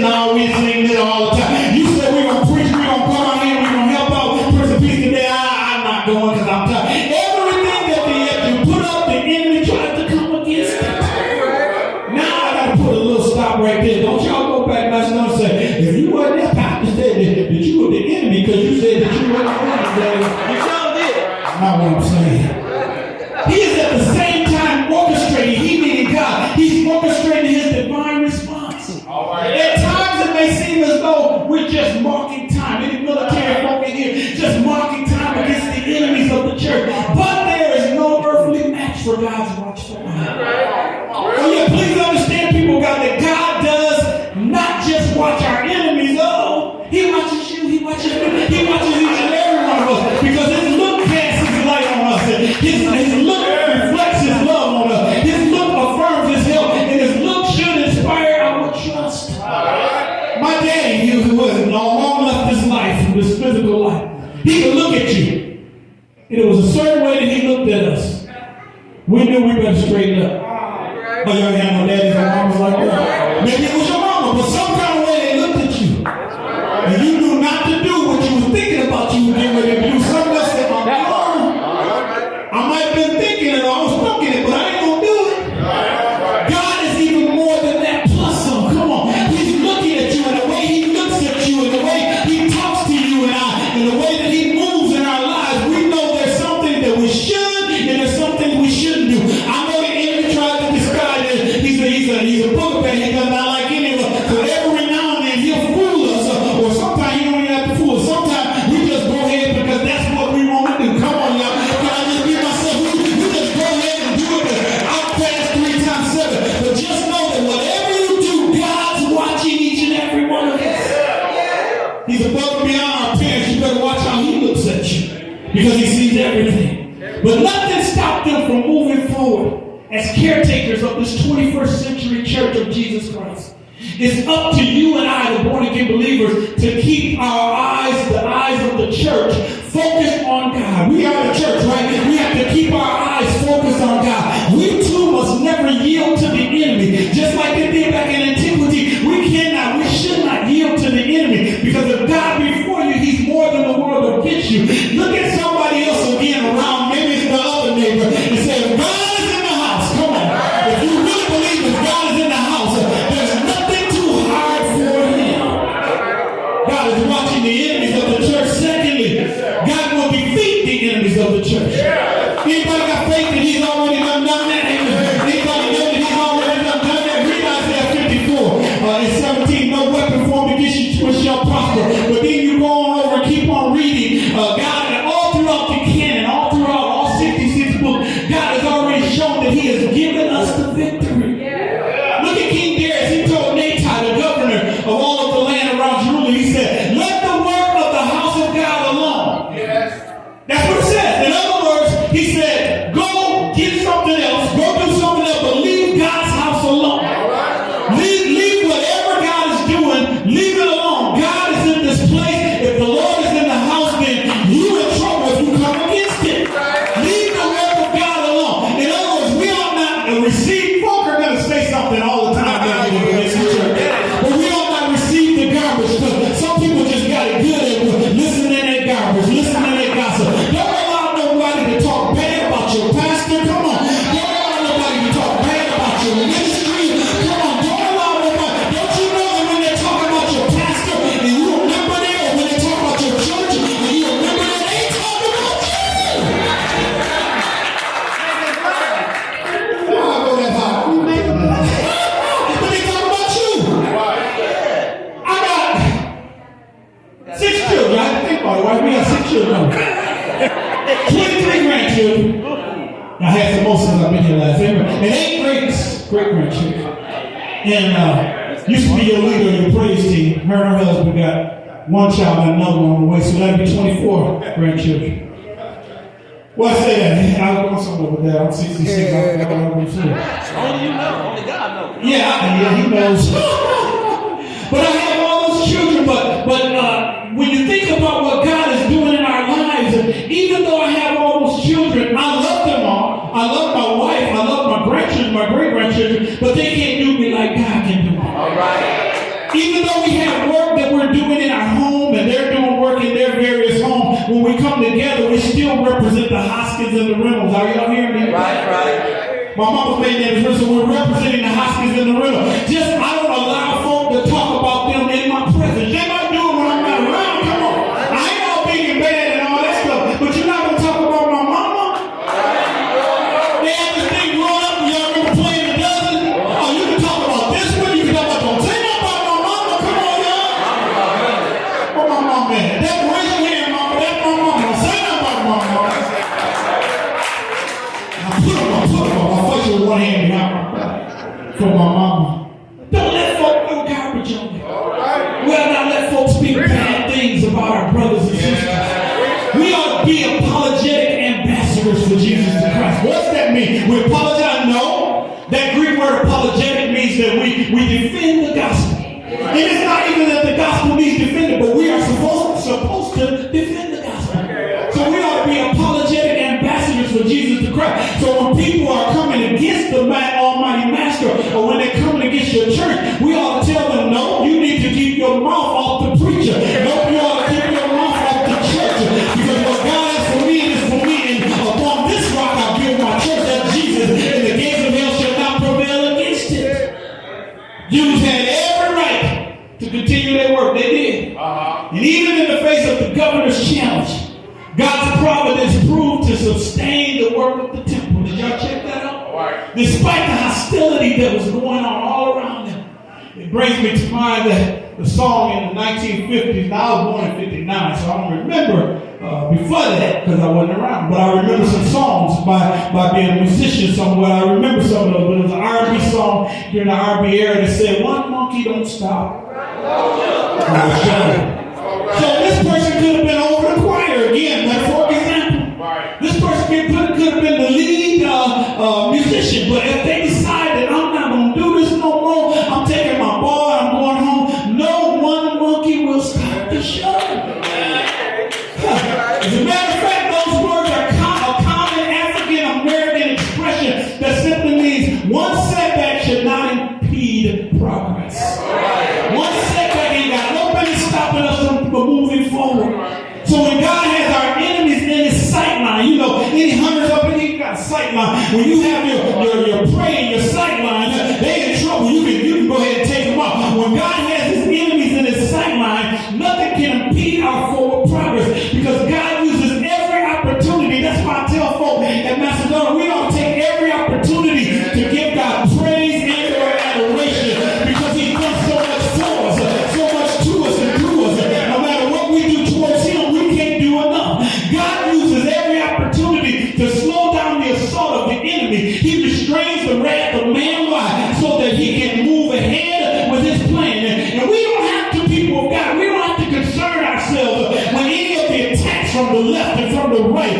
No, we sing it all the time. You said we're going to preach, we're going to come out here, we're going to help out Prince of Peace today. I'm not going because I'm tired. Everything that you put up, the enemy tries to come against it. Now I got to put a little stop right there. Don't y'all go back last night and say, if you weren't that pastor said that you were the enemy because you said that you weren't the enemy. You sure did. That's not what I'm saying. He is at the same time orchestrating, he meaning God, he's orchestrating his divine response. All right. At times it may seem as though we're just marking time. Any military folk in here, just marking time against the enemies of the church. But there is no earthly match for God's watchful eye. Oh yeah, please understand, people, God, that God does not just watch our enemies. Oh, he watches you, he watches me, he watches each and every one of us because his look casts his light on us. His look reflects his love on us. His look affirms his help, and his look should inspire our trust. My daddy, who was long left this life, this physical life, he could look at you, and it was a certain way that he looked at us. We knew we better straighten up. Oh, y'all had no daddies and mamas like that. Maybe it was your mama, but some kind of way they looked at you, and you knew not to do what you were thinking about you were getting ready to do. Some of us said, I might have been thinking it, I was thinking it, but I ain't gonna do it. God is even more than that, plus some. Come on. He's looking at you, and the way he looks at you, and the way he talks to you and I, and the way that he moves in our lives, we know there's something that we should, and there's something we shouldn't do. I know the enemy tries to disguise it. He's a booger he does not like any of us. So every now and then he'll fool us, or sometimes he don't even have to fool us. Sometimes we just go ahead because that's what we want to do. Come on, y'all. Can I just give myself? We just go ahead and do it. I'll pass 3 times 7. But just know that whatever you do, God's watching each and every one of us. He's above and beyond our parents. You better watch how he looks at you because he sees everything. But nothing stopped them from moving forward as caretakers of this 21st century church of Jesus Christ. It's up to you and I, the born-again believers, to keep our eyes, the eyes of the church, focused on God. We are the church, right? We have to keep our eyes focused on God. We too must never yield to the enemy. Just like they did back in antiquity, we should not yield to the enemy. Because if God be for you, he's more than the world against you. Look at somebody else again around, maybe it's the other neighbor, and say, if God is in the house, come on. If you really believe that God is in the house, there's nothing too hard for him. God is watching the enemies of the church. Secondly, God will defeat the enemies of the church. Anybody got faith that he's already done that? Anybody know that he's already done that? Read Isaiah 54 and 17. No weapon formed against you shall prosper. But then you go on over and keep on reading. God, and all throughout the canon, all throughout all 66 books, God has already shown that he has given us the victory. Look at King Darius. He told Natai, the governor of all of the land around Jerusalem, he said, let the work of the house of God alone. That's what it says. In other words, he said, go get something else, go do something else, but leave God's house alone. Leave whatever God is doing, leave it alone. God is in this place. If the Lord is in the house, then you in trouble if you come against it. Leave the work of God alone. In other words, we ought not receive. Folk are going to say something all the time down here in this church, but we ought not receive the garbage because some people just got it good at listening to that garbage, listening to that gossip. Don't allow nobody to talk bad about your pastor. Come on. Don't allow nobody to talk bad about your ministry. Come on. Don't allow nobody. Don't you know that when they talk about your pastor and you remember that, or when they talk about your church and you remember that, they talk about you. I'll go that high. But they talk about you. I got 6 children. I had to think about it. Right? We got 6 children. 23 grandchildren. I had some more since I've been here last year. And 8 great-grandchildren. And used to be your leader of your praise team. Her and her husband got 1 child and another one on the way. So that'd be 24 grandchildren. Well, I say that. I was going somewhere with that. I'm 66. I don't know what I'm saying. Only you know. Only God knows. Yeah, he knows. But I have all those children. But when you think about what God is doing in our lives, and even though I have all those children, I love them all. I love my wife. I love my grandchildren, my great-grandchildren. But they can't do me like God can do me. All right. Even though we have work that we're doing in our home and they're doing work in their various homes, when we come together, we still represent the Hoskins and the Reynolds. Are y'all hearing me? Right. My mama's maiden name is so we're representing the Hoskins and the Reynolds. Just, I don't allow folk to talk about them in my presence. They might do it when I'm not around. Come on. I ain't all big and bad and all that stuff, but you're not going to talk about my mama. They had this thing growing up and y'all remember playing the dozen. Oh, you can talk about this one. You can talk about, don't say nothing about my mama. Come on, y'all. Where my mama at? That raise your hand, mama. That's my mama. Don't say nothing about my mama. Now put them up. I'll fight you with one hand behind my back for my mama. Don't let folk throw garbage on me. Well, not let folks speak bad things about our brothers and sisters. We ought to be apologetic ambassadors for Jesus Christ. What's that mean? We apologize? No. That Greek word apologetic means that we defend the gospel. And it's not even that the gospel needs defended, but we are supposed to defend the gospel. So we ought to be apologetic ambassadors for Jesus Christ. So when people are coming against the Almighty Master, or when they're coming against your church, we ought to tell them, no, you need to keep your mouth off the preacher. No, you ought to keep your mouth off the church. Because what God has for me is for me, and upon this rock I build my church, that's Jesus, and the gates of hell shall not prevail against it. Jews had every right to continue their work. They did. And even in the face of the governor's challenge, God's providence proved to sustain the work of the temple. Did y'all check that out? Right. Despite the hostility that was going on all around them. It brings me to mind that the song in the 1950s. Now I was born in 59, so I don't remember before that because I wasn't around. But I remember some songs by being a musician somewhere. I remember some of those. But it was an R&B song during the R&B era that said, "One monkey don't stop." So this person could have been over the choir again, for example. Right. This person could have been the lead musician, but if they decide that I'm not going to do this no more, I'm taking my ball, I'm going home, no one monkey will stop the show. As a matter of fact, those words are a common African-American expression that simply means one setback should not impede progress. One setback ain't got nobody stopping us from moving forward. So when God has our enemies in his sight line, you know, any hunters up in here, you got a sight line. When you have your prey in your sight line, they in trouble. You can go ahead and take them out. When God has his enemies in his sight line, nothing can impede our forward progress because God uses every opportunity. That's why I tell folk at Macedonia, we ought to take every opportunity to give God praise and adoration because he's done so much for us, so much to us and through us. No matter what we do towards him, we can't do enough. God uses every opportunity to slow down the assault of the enemy. He restrains the wrath of man. Why? So that he can move ahead with his plan. And we don't have to, people of God, we don't have to concern ourselves when any of the attacks from the left and from the right